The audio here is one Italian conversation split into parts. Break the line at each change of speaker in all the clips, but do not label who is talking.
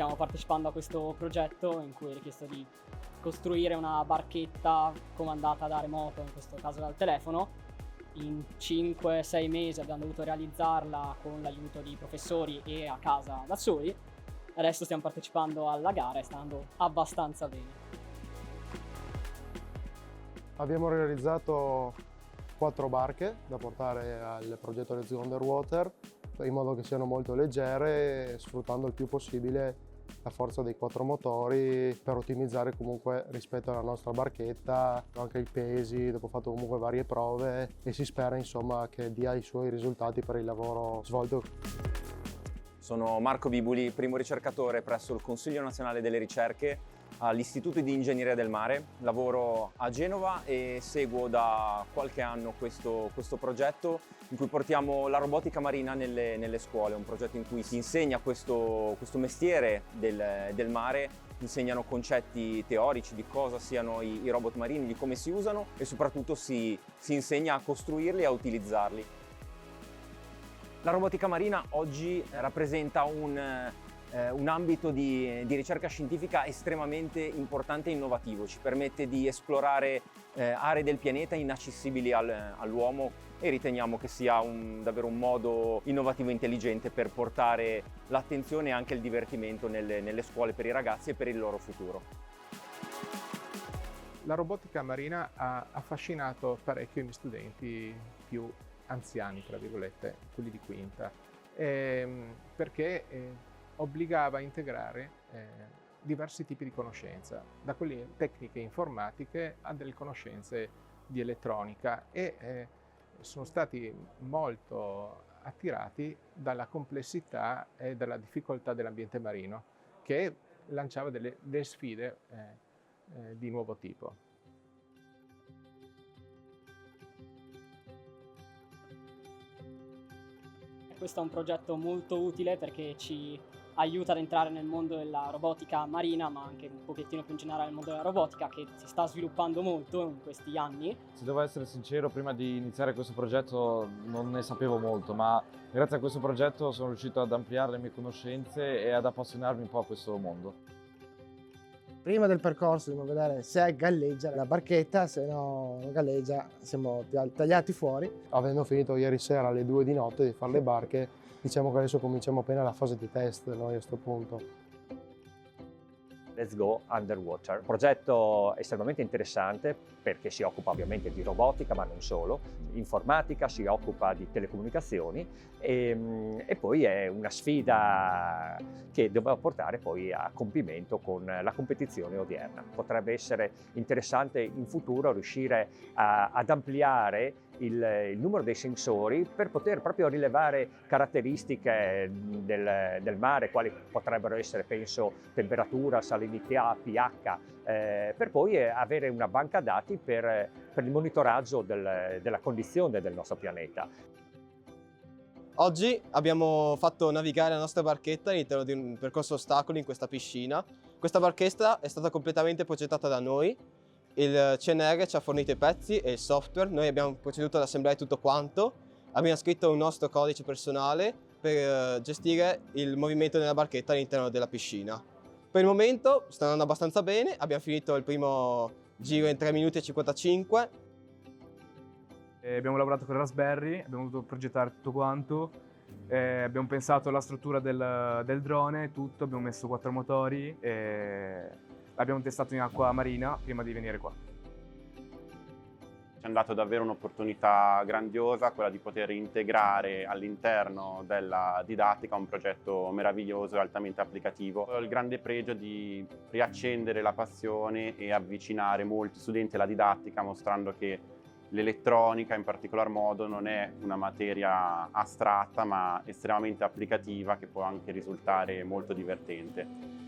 stiamo partecipando a questo progetto in cui è richiesto di costruire una barchetta comandata da remoto, in questo caso dal telefono. In 5-6 mesi abbiamo dovuto realizzarla con l'aiuto di professori e a casa da soli. Adesso stiamo partecipando alla gara e sta andando abbastanza bene.
Abbiamo realizzato 4 barche da portare al progetto Let's Go Underwater in modo che siano molto leggere, sfruttando il più possibile la forza dei 4 motori per ottimizzare comunque rispetto alla nostra barchetta anche i pesi. Dopo ho fatto comunque varie prove e si spera insomma che dia i suoi risultati per il lavoro svolto.
Sono Marco Bibuli, primo ricercatore presso il Consiglio Nazionale delle Ricerche all'Istituto di Ingegneria del Mare. Lavoro a Genova e seguo da qualche anno questo progetto in cui portiamo la robotica marina nelle scuole. È un progetto in cui si insegna questo mestiere del mare, insegnano concetti teorici di cosa siano i robot marini, di come si usano e soprattutto si insegna a costruirli e a utilizzarli. La robotica marina oggi rappresenta un ambito di ricerca scientifica estremamente importante e innovativo. Ci permette di esplorare aree del pianeta inaccessibili all'uomo e riteniamo che sia davvero un modo innovativo e intelligente per portare l'attenzione e anche il divertimento nelle scuole per i ragazzi e per il loro futuro.
La robotica marina ha affascinato parecchio i miei studenti più anziani, tra virgolette, quelli di quinta, perché obbligava a integrare diversi tipi di conoscenza, da quelle tecniche informatiche a delle conoscenze di elettronica e sono stati molto attirati dalla complessità e dalla difficoltà dell'ambiente marino, che lanciava delle sfide di nuovo tipo.
Questo è un progetto molto utile perché ci aiuta ad entrare nel mondo della robotica marina, ma anche un pochettino più in generale nel mondo della robotica che si sta sviluppando molto in questi anni.
Se devo essere sincero, prima di iniziare questo progetto non ne sapevo molto, ma grazie a questo progetto sono riuscito ad ampliare le mie conoscenze e ad appassionarmi un po' a questo mondo.
Prima del percorso dobbiamo vedere se galleggia la barchetta, se no non galleggia siamo tagliati fuori.
Avendo finito ieri sera alle 2 di notte di fare le barche, diciamo che adesso cominciamo appena la fase di test noi a questo punto.
Let's Go Underwater, un progetto estremamente interessante perché si occupa ovviamente di robotica ma non solo, informatica, si occupa di telecomunicazioni e poi è una sfida che dobbiamo portare poi a compimento con la competizione odierna. Potrebbe essere interessante in futuro riuscire ad ampliare il numero dei sensori per poter proprio rilevare caratteristiche del mare, quali potrebbero essere, penso, temperatura, salinità, pH, per poi avere una banca dati per il monitoraggio della condizione del nostro pianeta.
Oggi abbiamo fatto navigare la nostra barchetta all'interno di un percorso ostacoli in questa piscina. Questa barchetta è stata completamente progettata da noi. Il CNR ci ha fornito i pezzi e il software, noi abbiamo proceduto ad assemblare tutto quanto, abbiamo scritto un nostro codice personale per gestire il movimento della barchetta all'interno della piscina. Per il momento sta andando abbastanza bene, abbiamo finito il primo giro in 3 minuti e 55.
Abbiamo lavorato con Raspberry, abbiamo dovuto progettare tutto quanto, abbiamo pensato alla struttura del drone, tutto, abbiamo messo 4 motori e l'abbiamo testato in acqua marina prima di venire qua.
Ci hanno dato davvero un'opportunità grandiosa, quella di poter integrare all'interno della didattica un progetto meraviglioso e altamente applicativo. Ho il grande pregio di riaccendere la passione e avvicinare molti studenti alla didattica, mostrando che l'elettronica in particolar modo non è una materia astratta ma estremamente applicativa che può anche risultare molto divertente.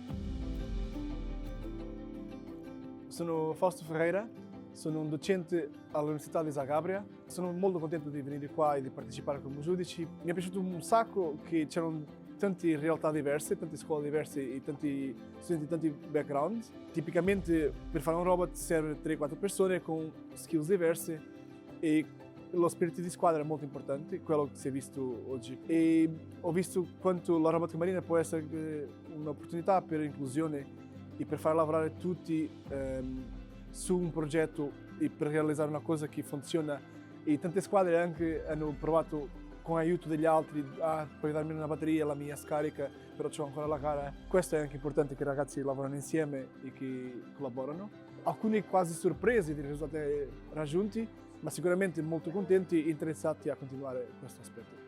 Sono Fausto Ferreira, sono un docente all'Università di Zagabria. Sono molto contento di venire qua e di partecipare come giudici. Mi è piaciuto un sacco che c'erano tante realtà diverse, tante scuole diverse e tanti studenti, tanti background. Tipicamente per fare un robot serve 3-4 persone con skills diverse e lo spirito di squadra è molto importante, quello che si è visto oggi. E ho visto quanto la robotica marina può essere un'opportunità per inclusione e per far lavorare tutti su un progetto e per realizzare una cosa che funziona. E tante squadre anche hanno provato con aiuto degli altri, puoi darmi una batteria, la mia scarica, però c'ho ancora la gara. Questo è anche importante, che i ragazzi lavorano insieme e che collaborano. Alcuni quasi sorpresi dei risultati raggiunti, ma sicuramente molto contenti e interessati a continuare questo aspetto.